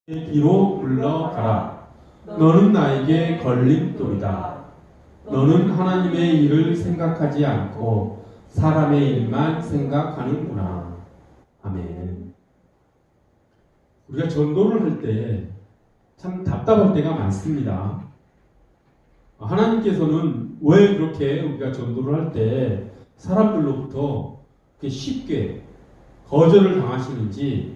뒤로 물러가라. 너는 나에게 걸림돌이다. 너는 하나님의 일을 생각하지 않고 사람의 일만 생각하는구나. 아멘. 우리가 전도를 할 때 참 답답할 때가 많습니다. 하나님께서는 왜 그렇게 우리가 전도를 할 때 사람들로부터 쉽게 거절을 당하시는지,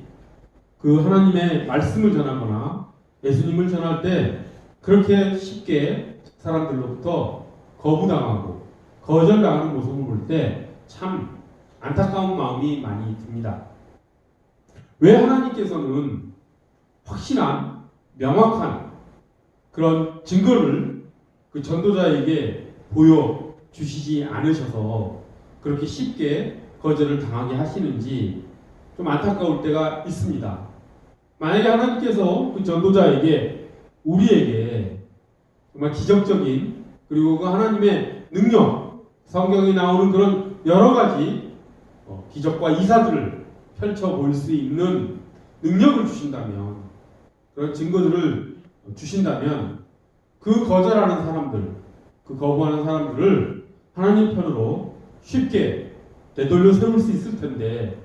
그 하나님의 말씀을 전하거나 예수님을 전할 때 그렇게 쉽게 사람들로부터 거부당하고 거절당하는 모습을 볼 때 참 안타까운 마음이 많이 듭니다. 왜 하나님께서는 확실한 명확한 그런 증거를 그 전도자에게 보여주시지 않으셔서 그렇게 쉽게 거절을 당하게 하시는지 좀 안타까울 때가 있습니다. 만약에 하나님께서 그 전도자에게, 우리에게 정말 기적적인, 그리고 그 하나님의 능력, 성경에 나오는 그런 여러 가지 기적과 이사들을 펼쳐 보일 수 있는 능력을 주신다면, 그런 증거들을 주신다면 그 거절하는 사람들, 그 거부하는 사람들을 하나님 편으로 쉽게 되돌려 세울 수 있을 텐데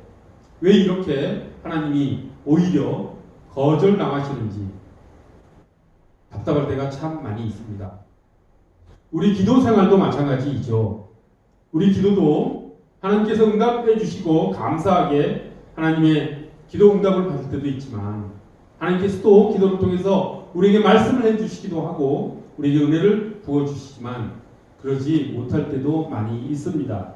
왜 이렇게 하나님이 오히려 거절당하시는지 답답할 때가 참 많이 있습니다. 우리 기도 생활도 마찬가지이죠. 우리 기도도 하나님께서 응답해 주시고 감사하게 하나님의 기도 응답을 받을 때도 있지만, 하나님께서 또 기도를 통해서 우리에게 말씀을 해 주시기도 하고 우리에게 은혜를 부어 주시지만 그러지 못할 때도 많이 있습니다.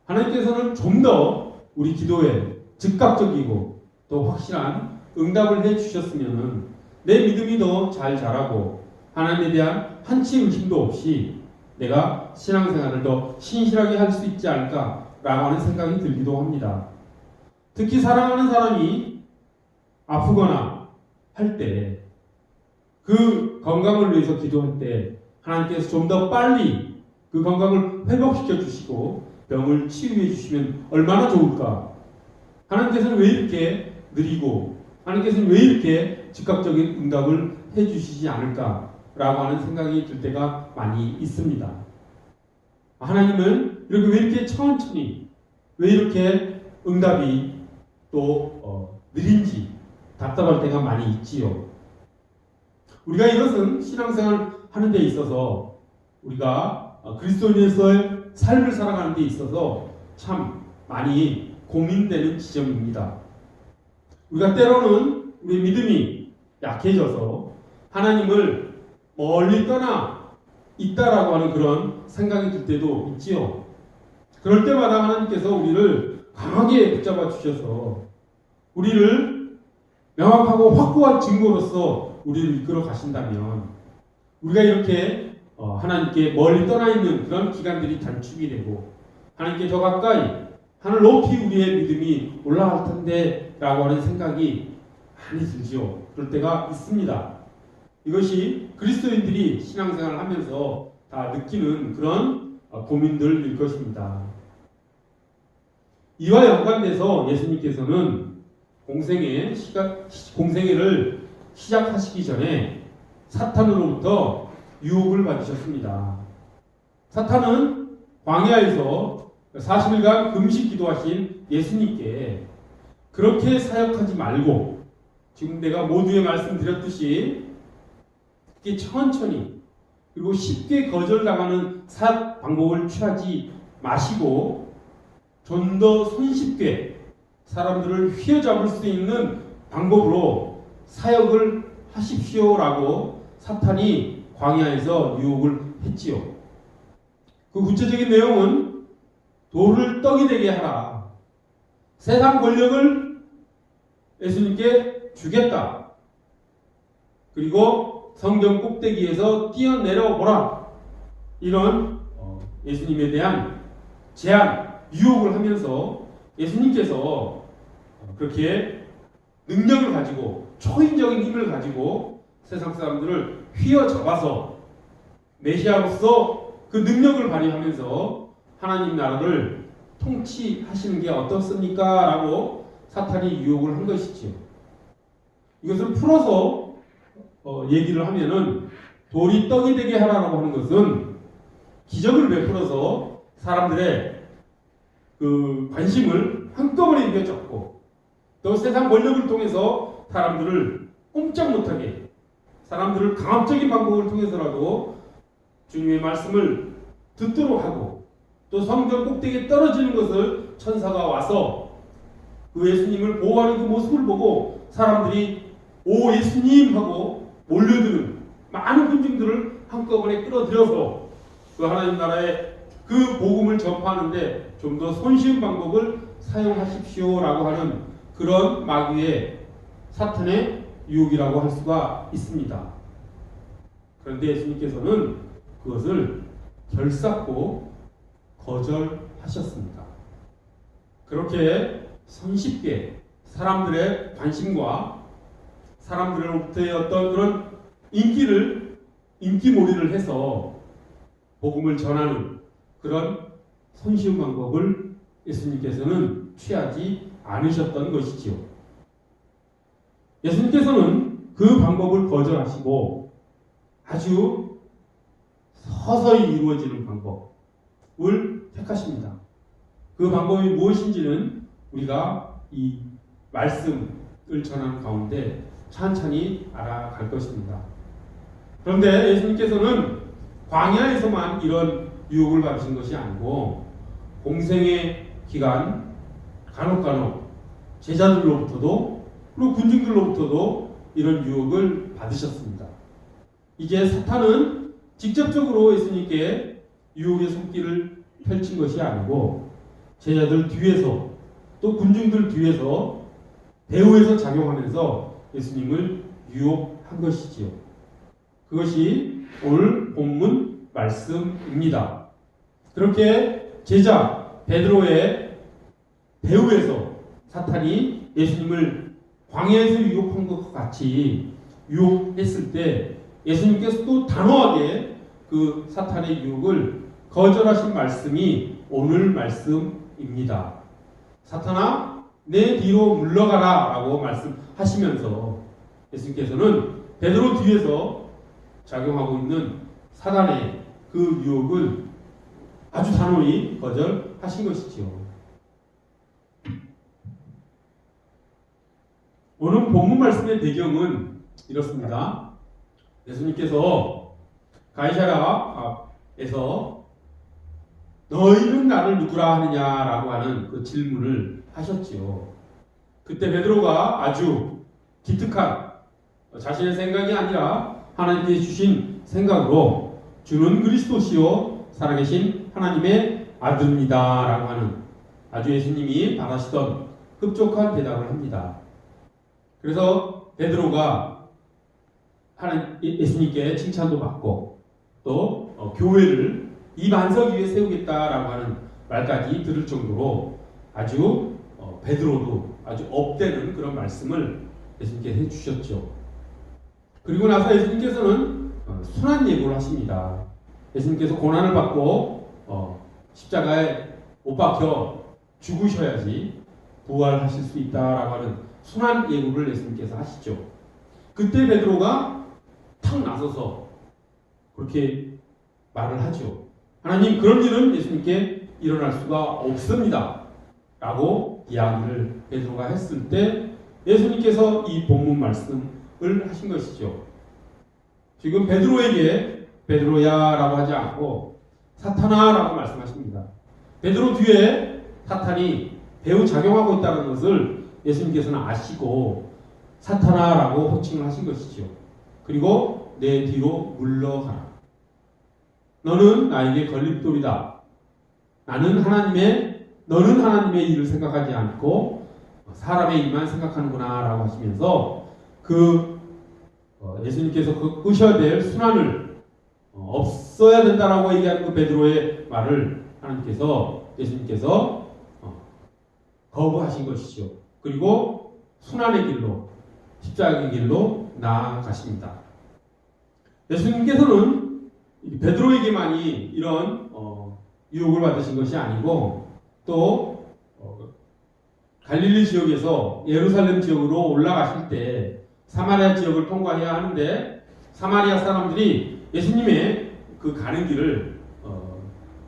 하나님께서는 좀 더 우리 기도에 즉각적이고 또 확실한 응답을 해 주셨으면 내 믿음이 더 잘 자라고 하나님에 대한 한치 의심도 없이 내가 신앙생활을 더 신실하게 할 수 있지 않을까라고 하는 생각이 들기도 합니다. 특히 사랑하는 사람이 아프거나 할 때 그 건강을 위해서 기도할 때 하나님께서 좀 더 빨리 그 건강을 회복시켜 주시고 병을 치유해 주시면 얼마나 좋을까. 하나님께서는 왜 이렇게 느리고 하나님께서는 왜 이렇게 즉각적인 응답을 해 주시지 않을까라고 하는 생각이 들 때가 많이 있습니다. 하나님은 이렇게 왜 이렇게 천천히, 왜 이렇게 응답이 또 느린지 답답할 때가 많이 있지요. 우리가 이것은 신앙생활 하는 데 있어서, 우리가 그리스도인으로서의 삶을 살아가는 데 있어서 참 많이 고민되는 지점입니다. 우리가 때로는 우리 믿음이 약해져서 하나님을 멀리 떠나 있다라고 하는 그런 생각이 들 때도 있지요. 그럴 때마다 하나님께서 우리를 강하게 붙잡아 주셔서 우리를 명확하고 확고한 증거로서 우리를 이끌어 가신다면 우리가 이렇게 하나님께 멀리 떠나 있는 그런 기간들이 단축이 되고 하나님께 더 가까이, 하늘 높이 우리의 믿음이 올라갈 텐데 라고 하는 생각이 많이 들지요. 그럴 때가 있습니다. 이것이 그리스도인들이 신앙생활을 하면서 다 느끼는 그런 고민들일 것입니다. 이와 연관돼서 예수님께서는 공생애를 시작하시기 전에 사탄으로부터 유혹을 받으셨습니다. 사탄은 광야에서 40일간 금식 기도하신 예수님께 그렇게 사역하지 말고, 지금 내가 모두에 말씀드렸듯이 이렇게 천천히 그리고 쉽게 거절당하는 사역 방법을 취하지 마시고 좀 더 손쉽게 사람들을 휘어잡을 수 있는 방법으로 사역을 하십시오라고 사탄이 광야에서 유혹을 했지요. 그 구체적인 내용은 돌을 떡이 되게 하라, 세상 권력을 예수님께 주겠다, 그리고 성경 꼭대기에서 뛰어내려 보라, 이런 예수님에 대한 제안, 유혹을 하면서 예수님께서 그렇게 능력을 가지고 초인적인 힘을 가지고 세상 사람들을 휘어잡아서 메시아로서 그 능력을 발휘하면서 하나님 나라를 통치하시는 게 어떻습니까? 라고 사탄이 유혹을 한 것이지요. 이것을 풀어서 얘기를 하면은 돌이 떡이 되게 하라고 하는 것은 기적을 베풀어서 사람들의 그 관심을 한꺼번에 이겨줬고 또 세상 권력을 통해서 사람들을 꼼짝 못하게 사람들을 강압적인 방법을 통해서라도 주님의 말씀을 듣도록 하고 또 성전 꼭대기에 떨어지는 것을 천사가 와서 그 예수님을 보호하는 그 모습을 보고 사람들이 오 예수님 하고 몰려드는 많은 군중들을 한꺼번에 끌어들여서 그 하나님 나라의 그 복음을 전파하는데 좀 더 손쉬운 방법을 사용하십시오라고 하는 그런 마귀의 사탄의 유혹이라고 할 수가 있습니다. 그런데 예수님께서는 그것을 결사코 거절하셨습니다. 그렇게 손쉽게 사람들의 관심과 사람들로부터의 어떤 그런 인기몰이를 해서 복음을 전하는 그런 손쉬운 방법을 예수님께서는 취하지 않으셨던 것이지요. 예수님께서는 그 방법을 거절하시고 아주 서서히 이루어지는 방법을 택하십니다. 그 방법이 무엇인지는 우리가 이 말씀을 전하는 가운데 천천히 알아갈 것입니다. 그런데 예수님께서는 광야에서만 이런 유혹을 받으신 것이 아니고 공생의 기간 간혹 제자들로부터도 그리고 군중들로부터도 이런 유혹을 받으셨습니다. 이제 사탄은 직접적으로 예수님께 유혹의 손길을 펼친 것이 아니고 제자들 뒤에서 또 군중들 뒤에서 배후에서 작용하면서 예수님을 유혹한 것이지요. 그것이 오늘 본문 말씀입니다. 그렇게 제자 베드로의 배후에서 사탄이 예수님을 광야에서 유혹한 것과 같이 유혹했을 때 예수님께서 또 단호하게 그 사탄의 유혹을 거절하신 말씀이 오늘 말씀입니다. 사탄아 내 뒤로 물러가라 라고 말씀하시면서 예수님께서는 베드로 뒤에서 작용하고 있는 사단의 그 유혹을 아주 단호히 거절하신 것이지요. 오늘 본문 말씀의 배경은 이렇습니다. 예수님께서 가이사랴에서 너희는 나를 누구라 하느냐라고 하는 그 질문을 하셨지요. 그때 베드로가 아주 기특한 자신의 생각이 아니라 하나님께 주신 생각으로 주는 그리스도시요 살아계신 하나님의 아들입니다 라고 하는 아주 예수님이 바라시던 흡족한 대답을 합니다. 그래서 베드로가 예수님께 칭찬도 받고 또 교회를 이 반석 위에 세우겠다라고 하는 말까지 들을 정도로 아주 베드로도 아주 업되는 그런 말씀을 예수님께 해주셨죠. 그리고 나서 예수님께서는 순한 예고를 하십니다. 예수님께서 고난을 받고 십자가에 못 박혀 죽으셔야지 부활하실 수 있다라고 하는 순한 예고를 예수님께서 하시죠. 그때 베드로가 탁 나서서 그렇게 말을 하죠. 하나님 그런 일은 예수님께 일어날 수가 없습니다 라고 이야기를 베드로가 했을 때 예수님께서 이 본문 말씀을 하신 것이죠. 지금 베드로에게 베드로야 라고 하지 않고 사탄아 라고 말씀하십니다. 베드로 뒤에 사탄이 배후 작용하고 있다는 것을 예수님께서는 아시고 사탄아 라고 호칭을 하신 것이죠. 그리고 내 뒤로 물러가라. 너는 나에게 걸림돌이다. 너는 하나님의 일을 생각하지 않고 사람의 일만 생각하는구나 라고 하시면서 예수님께서 끄셔야 될 순환을 없어야 된다라고 얘기하는 그 베드로의 말을 예수님께서 거부하신 것이죠. 그리고 순환의 길로 십자가의 길로 나아가십니다. 예수님께서는 베드로에게만이 이런 유혹을 받으신 것이 아니고 또 갈릴리 지역에서 예루살렘 지역으로 올라가실 때 사마리아 지역을 통과해야 하는데 사마리아 사람들이 예수님의 그 가는 길을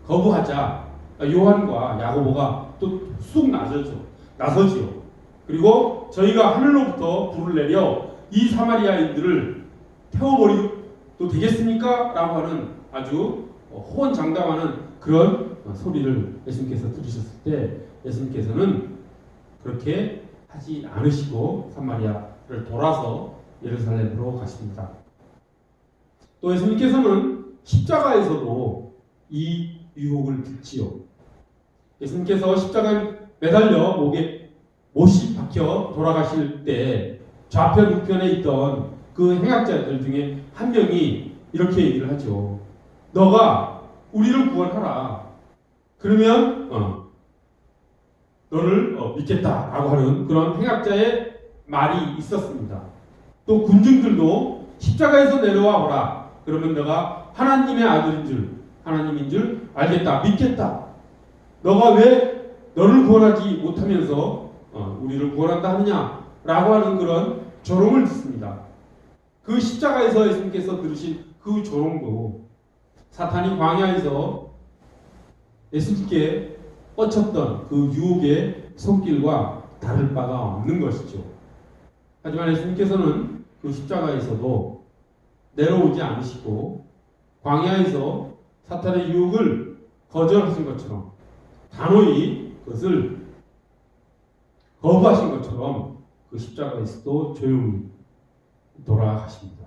거부하자 요한과 야고보가 또 쑥 나서지요. 그리고 저희가 하늘로부터 불을 내려 이 사마리아인들을 태워버리도 되겠습니까? 라고 하는 아주 호언장담하는 그런 소리를 예수님께서 들으셨을 때 예수님께서는 그렇게 하지 않으시고 사마리아를 돌아서 예루살렘으로 가십니다. 또 예수님께서는 십자가에서도 이 유혹을 듣지요. 예수님께서 십자가에 매달려 목에 못이 박혀 돌아가실 때 좌편 우편에 있던 그 행악자들 중에 한 명이 이렇게 얘기를 하죠. 너가 우리를 구원하라. 그러면 너를 믿겠다라고 하는 그런 행악자의 말이 있었습니다. 또 군중들도 십자가에서 내려와 보라. 그러면 너가 하나님의 하나님인 줄 알겠다. 믿겠다. 너가 왜 너를 구원하지 못하면서 우리를 구원한다 하느냐라고 하는 그런 조롱을 듣습니다. 그 십자가에서 예수님께서 들으신 그 조롱도 사탄이 광야에서 예수님께 뻗쳤던 그 유혹의 손길과 다를 바가 없는 것이죠. 하지만 예수님께서는 그 십자가에서도 내려오지 않으시고 광야에서 사탄의 유혹을 거절하신 것처럼 단호히 그것을 거부하신 것처럼 그 십자가에서도 조용히 돌아가십니다.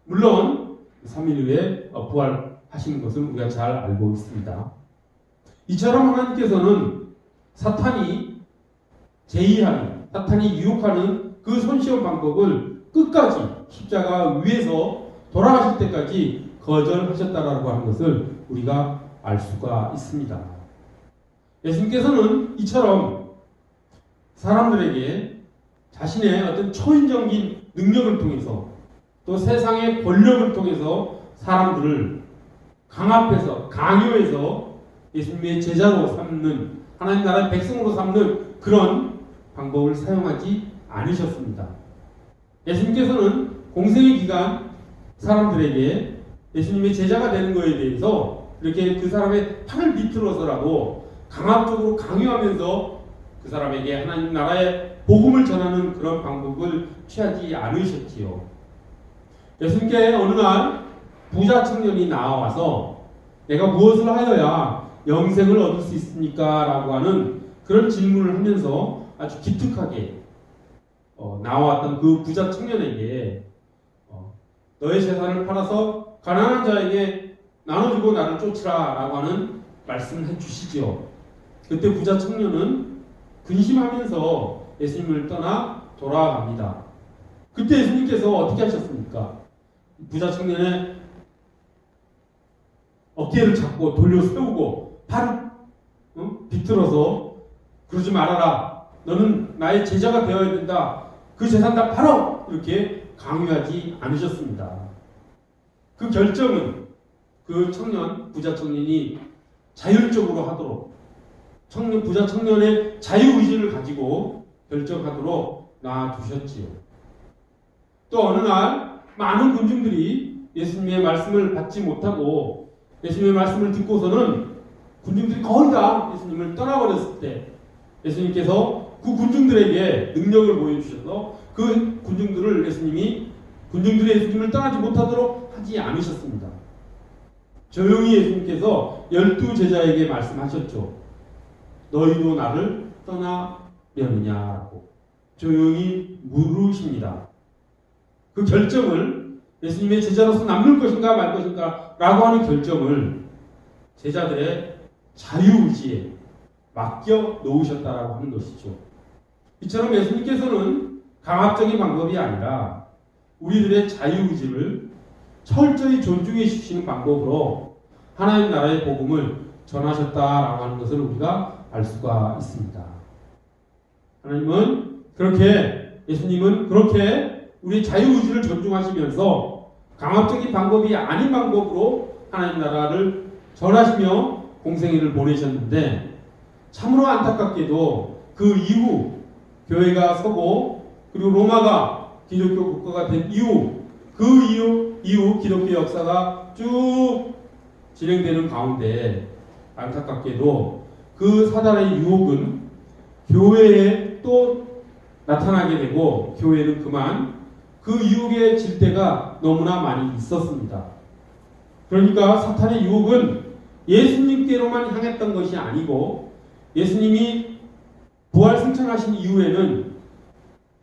물론 3일 후에 부활하시는 것을 우리가 잘 알고 있습니다. 이처럼 하나님께서는 사탄이 제의하는, 사탄이 유혹하는 그 손쉬운 방법을 끝까지 십자가 위에서 돌아가실 때까지 거절하셨다라고 하는 것을 우리가 알 수가 있습니다. 예수님께서는 이처럼 사람들에게 자신의 어떤 초인적인 능력을 통해서 또 세상의 권력을 통해서 사람들을 강압해서 강요해서 예수님의 제자로 삼는 하나님 나라의 백성으로 삼는 그런 방법을 사용하지 않으셨습니다. 예수님께서는 공생의 기간 사람들에게 예수님의 제자가 되는 것에 대해서 이렇게 그 사람의 팔을 비틀어서라도 강압적으로 강요하면서 그 사람에게 하나님 나라의 복음을 전하는 그런 방법을 취하지 않으셨지요. 예수님께 어느 날 부자 청년이 나와서 내가 무엇을 하여야 영생을 얻을 수 있습니까? 라고 하는 그런 질문을 하면서 아주 기특하게 나왔던 그 부자 청년에게 너의 재산을 팔아서 가난한 자에게 나눠주고 나를 쫓으라 라고 하는 말씀을 해주시지요. 그때 부자 청년은 근심하면서 예수님을 떠나 돌아갑니다. 그때 예수님께서 어떻게 하셨습니까? 부자 청년의 어깨를 잡고 돌려 세우고 팔을 비틀어서 그러지 말아라. 너는 나의 제자가 되어야 된다. 그 재산 다 팔어! 이렇게 강요하지 않으셨습니다. 그 결정은 그 부자 청년이 자율적으로 하도록 부자 청년의 자유의지를 가지고 결정하도록 놔두셨지요. 또 어느 날 많은 군중들이 예수님의 말씀을 받지 못하고 예수님의 말씀을 듣고서는 군중들이 거의 다 예수님을 떠나버렸을 때 예수님께서 그 군중들에게 능력을 보여주셔서 그 군중들이 예수님을 떠나지 못하도록 하지 않으셨습니다. 조용히 예수님께서 12제자에게 말씀하셨죠. 너희도 나를 떠나려느냐고 조용히 물으십니다. 그 결정을 예수님의 제자로서 남을 것인가 말 것인가 라고 하는 결정을 제자들의 자유의지에 맡겨 놓으셨다라고 하는 것이죠. 이처럼 예수님께서는 강압적인 방법이 아니라 우리들의 자유의지를 철저히 존중해 주시는 방법으로 하나님 나라의 복음을 전하셨다라고 하는 것을 우리가 알 수가 있습니다. 예수님은 그렇게 우리 자유의지를 존중하시면서 강압적인 방법이 아닌 방법으로 하나님 나라를 전하시며 공생애를 보내셨는데 참으로 안타깝게도 그 이후 교회가 서고 그리고 로마가 기독교 국가가 된 이후, 그 이후 기독교 역사가 쭉 진행되는 가운데 안타깝게도 그 사단의 유혹은 교회에 또 나타나게 되고 교회는 그만 그 유혹에 질 때가 너무나 많이 있었습니다. 그러니까 사탄의 유혹은 예수님께로만 향했던 것이 아니고 예수님이 부활 승천하신 이후에는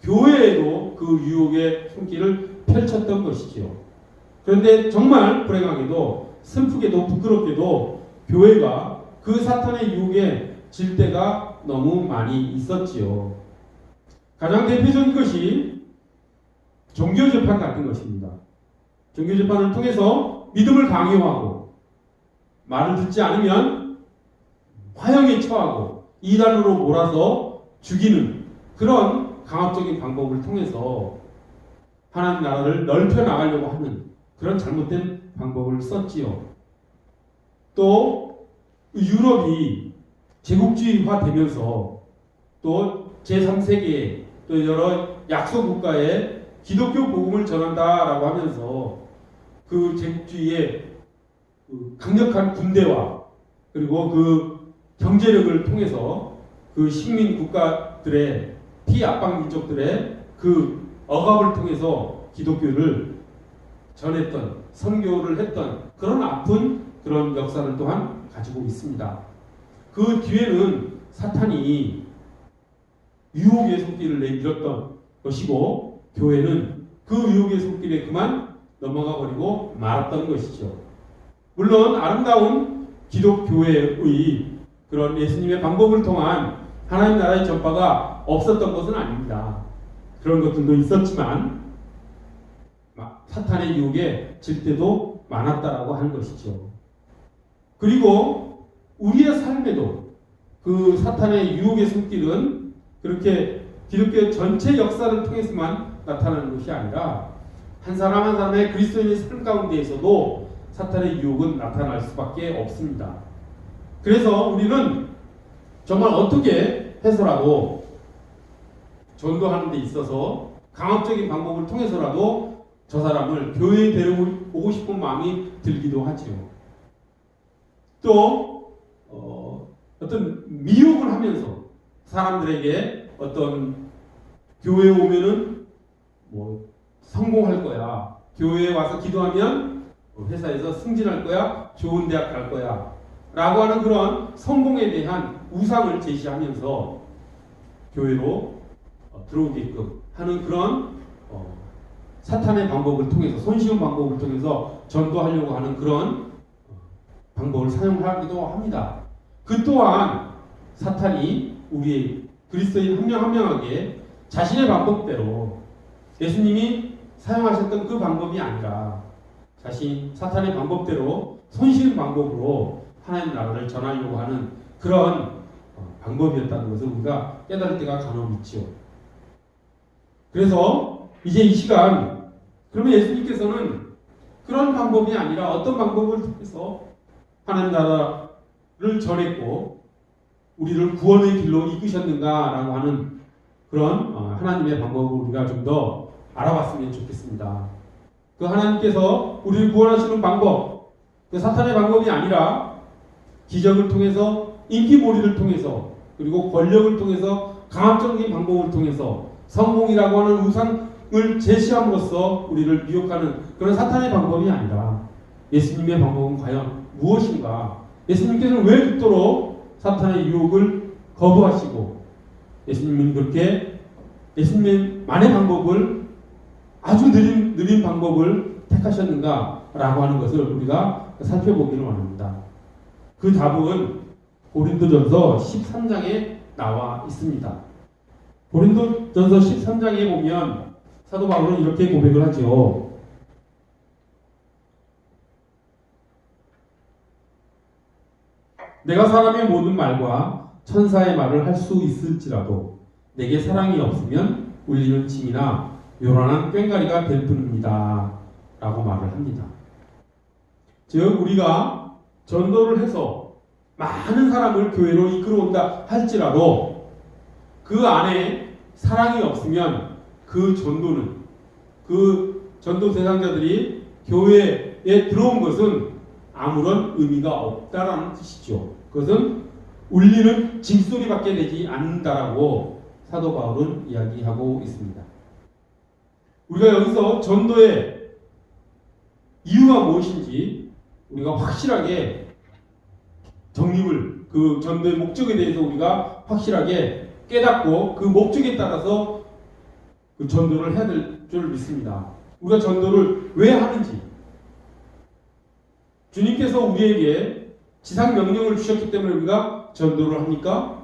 교회에도 그 유혹의 손길을 펼쳤던 것이지요. 그런데 정말 불행하게도 슬프게도 부끄럽게도 교회가 그 사탄의 유혹에 질 때가 너무 많이 있었지요. 가장 대표적인 것이 종교재판 같은 것입니다. 종교재판을 통해서 믿음을 강요하고 말을 듣지 않으면 화형에 처하고 이단으로 몰아서 죽이는 그런 강압적인 방법을 통해서 하나님 나라를 넓혀 나가려고 하는 그런 잘못된 방법을 썼지요. 또 유럽이 제국주의화 되면서 또 제3세계에 또 여러 약소 국가에 기독교 복음을 전한다라고 하면서 그 제국주의의 강력한 군대와 그리고 그 경제력을 통해서 그 식민 국가들의 피압방 민족들의 그 억압을 통해서 기독교를 전했던 선교를 했던 그런 아픈 그런 역사를 또한 가지고 있습니다. 그 뒤에는 사탄이 유혹의 손길을 내밀었던 것이고 교회는 그 유혹의 손길에 그만 넘어가 버리고 말았던 것이죠. 물론 아름다운 기독교회의 그런 예수님의 방법을 통한 하나님 나라의 전파가 없었던 것은 아닙니다. 그런 것들도 있었지만 사탄의 유혹에 질 때도 많았다라고 하는 것이죠. 그리고 우리의 삶에도 그 사탄의 유혹의 손길은 그렇게 기독교 전체 역사를 통해서만 나타나는 것이 아니라 한 사람 한 사람의 그리스도인의 삶 가운데에서도 사탄의 유혹은 나타날 수밖에 없습니다. 그래서 우리는 정말 어떻게 해서라도 전도하는 데 있어서 강압적인 방법을 통해서라도 저 사람을 교회에 데려오고 싶은 마음이 들기도 하죠. 또 어떤 미혹을 하면서 사람들에게 어떤 교회에 오면은 뭐 성공할 거야, 교회에 와서 기도하면 회사에서 승진할 거야, 좋은 대학 갈 거야 라고 하는 그런 성공에 대한 우상을 제시하면서 교회로 들어오게끔 하는 그런 사탄의 방법을 통해서, 손쉬운 방법을 통해서 전도하려고 하는 그런 방법을 사용하기도 합니다. 그 또한 사탄이 우리 그리스도인 한 명 한 명에게 자신의 방법대로 예수님이 사용하셨던 그 방법이 아니라 사탄의 방법대로 손쉬운 방법으로 하나님 나라를 전하려고 하는 그런 방법이었다는 것을 우리가 깨달을 때가 간혹 있지요. 그래서 이제 이 시간 그러면 예수님께서는 그런 방법이 아니라 어떤 방법을 통해서 하나님 나라를 전했고 우리를 구원의 길로 이끄셨는가라고 하는 그런 하나님의 방법을 우리가 좀 더 알아봤으면 좋겠습니다. 그 하나님께서 우리를 구원하시는 방법, 그 사탄의 방법이 아니라 기적을 통해서, 인기몰이를 통해서, 그리고 권력을 통해서, 강압적인 방법을 통해서 성공이라고 하는 우상을 제시함으로써 우리를 미혹하는 그런 사탄의 방법이 아니라 예수님의 방법은 과연 무엇인가? 예수님께서는 왜 그토록 사탄의 유혹을 거부하시고 예수님은 그렇게 예수님만의 방법을 아주 느린 방법을 택하셨는가라고 하는 것을 우리가 살펴보기를 원합니다. 그 답은 고린도전서 13장에 나와 있습니다. 고린도전서 13장에 보면 사도 바울은 이렇게 고백을 하죠. 내가 사람의 모든 말과 천사의 말을 할 수 있을지라도 내게 사랑이 없으면 울리는 침이나 요란한 꽹과리가 될 뿐입니다. 라고 말을 합니다. 즉 우리가 전도를 해서 많은 사람을 교회로 이끌어온다 할지라도 그 안에 사랑이 없으면 그 전도는 그 전도 대상자들이 교회에 들어온 것은 아무런 의미가 없다라는 뜻이죠. 그것은 울리는 징소리밖에 되지 않는다라고 사도 바울은 이야기하고 있습니다. 우리가 여기서 전도의 이유가 무엇인지 우리가 확실하게 정립을, 그 전도의 목적에 대해서 우리가 확실하게 깨닫고 그 목적에 따라서 그 전도를 해야 될 줄 믿습니다. 우리가 전도를 왜 하는지, 주님께서 우리에게 지상 명령을 주셨기 때문에 우리가 전도를 합니까?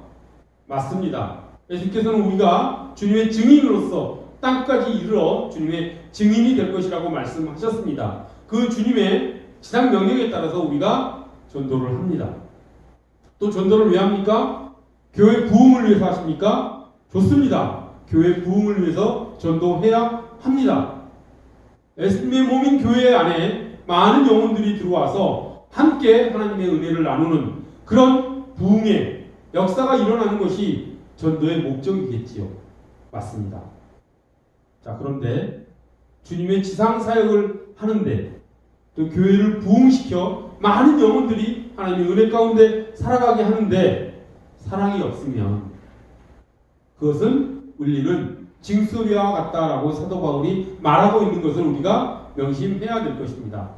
맞습니다. 예수님께서는 우리가 주님의 증인으로서 땅까지 이르러 주님의 증인이 될 것이라고 말씀하셨습니다. 그 주님의 지상 명령에 따라서 우리가 전도를 합니다. 또 전도를 왜 합니까? 교회 부흥을 위해서 하십니까? 좋습니다. 교회 부흥을 위해서 전도해야 합니다. 예수님의 몸인 교회 안에 많은 영혼들이 들어와서 함께 하나님의 은혜를 나누는 그런 부흥의 역사가 일어나는 것이 전도의 목적이겠지요. 맞습니다. 자, 그런데 주님의 지상 사역을 하는데 또 교회를 부흥시켜 많은 영혼들이 하나님의 은혜 가운데 살아가게 하는데 사랑이 없으면 그것은 울리는 징소리와 같다라고 사도 바울이 말하고 있는 것을 우리가 명심해야 될 것입니다.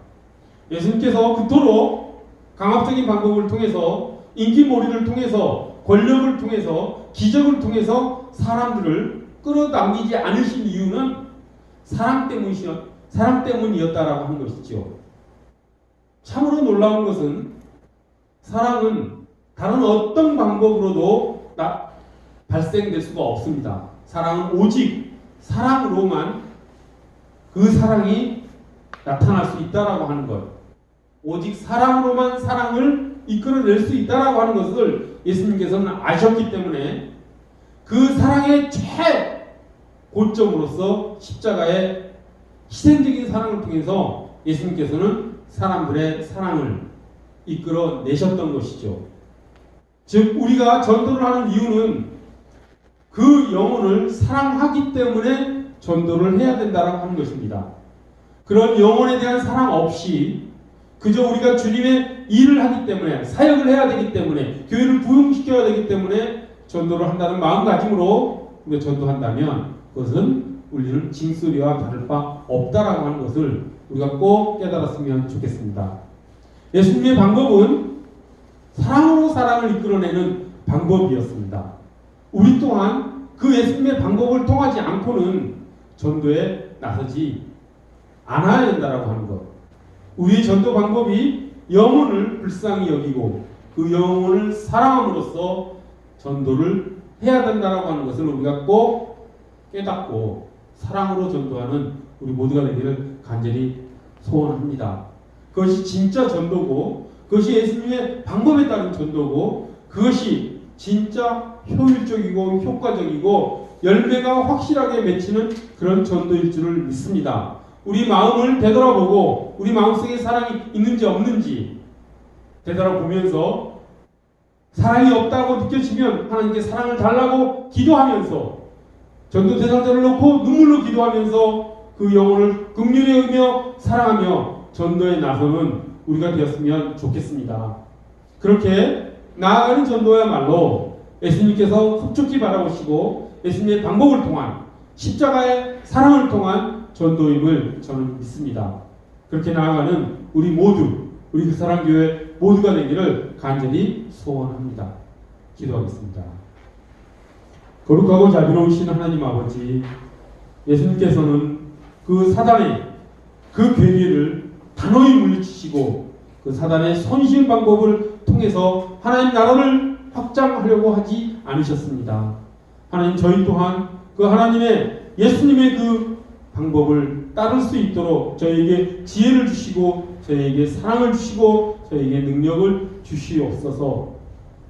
예수님께서 그토록 강압적인 방법을 통해서 인기몰이를 통해서 권력을 통해서 기적을 통해서 사람들을 끌어당기지 않으신 이유는 사랑 때문이었다라고 하는 것이죠. 참으로 놀라운 것은 사랑은 다른 어떤 방법으로도 발생될 수가 없습니다. 사랑은 오직 사랑으로만 그 사랑이 나타날 수 있다라고 하는 것, 오직 사랑으로만 사랑을 이끌어낼 수 있다라고 하는 것을 예수님께서는 아셨기 때문에 그 사랑의 최고점으로서 십자가의 희생적인 사랑을 통해서 예수님께서는 사람들의 사랑을 이끌어내셨던 것이죠. 즉 우리가 전도를 하는 이유는 그 영혼을 사랑하기 때문에 전도를 해야 된다고 하는 것입니다. 그런 영혼에 대한 사랑 없이 그저 우리가 주님의 일을 하기 때문에, 사역을 해야 되기 때문에, 교회를 부흥시켜야 되기 때문에 전도를 한다는 마음가짐으로 우리가 전도한다면 그것은 울리는 징소리와 다를 바 없다라고 하는 것을 우리가 꼭 깨달았으면 좋겠습니다. 예수님의 방법은 사랑으로 사랑을 이끌어내는 방법이었습니다. 우리 또한 그 예수님의 방법을 통하지 않고는 전도에 나서지 않아야 된다라고 하는 것. 우리의 전도 방법이 영혼을 불쌍히 여기고 그 영혼을 사랑함으로써 전도를 해야 된다라고 하는 것을 우리가 꼭 깨닫고 사랑으로 전도하는 우리 모두가 되기를 간절히 소원합니다. 그것이 진짜 전도고 그것이 예수님의 방법에 따른 전도고 그것이 진짜 효율적이고 효과적이고 열매가 확실하게 맺히는 그런 전도일 줄을 믿습니다. 우리 마음을 되돌아보고 우리 마음속에 사랑이 있는지 없는지 되돌아보면서 사랑이 없다고 느껴지면 하나님께 사랑을 달라고 기도하면서 전도 대상자를 놓고 눈물로 기도하면서 그 영혼을 긍휼히 여기며 사랑하며 전도에 나서는 우리가 되었으면 좋겠습니다. 그렇게 나아가는 전도야말로 예수님께서 속촉히 바라보시고 예수님의 방법을 통한 십자가의 사랑을 통한 전도임을 저는 믿습니다. 그렇게 나아가는 우리 모두, 우리 그 사랑 교회 모두가 되기를 간절히 소원합니다. 기도하겠습니다. 거룩하고 자비로우신 하나님 아버지, 예수님께서는 그 사단의 그 괴계를 단호히 물리치시고 그 사단의 손실 방법을 통해서 하나님 나라를 확장하려고 하지 않으셨습니다. 하나님, 저희 또한 그 하나님의 예수님의 그 방법을 따를 수 있도록 저희에게 지혜를 주시고 저희에게 사랑을 주시고 저희에게 능력을 주시옵소서.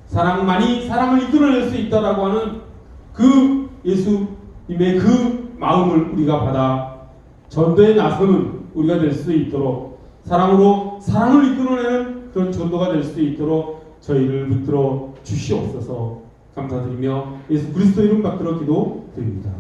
사랑만이 사랑을 이끌어낼 수 있다라고 하는 그 예수님의 그 마음을 우리가 받아 전도에 나서는 우리가 될 수 있도록 사랑으로 사랑을 이끌어내는 그런 전도가 될 수 있도록 저희를 붙들어 주시옵소서. 감사드리며 예수 그리스도 이름 받들어 기도드립니다.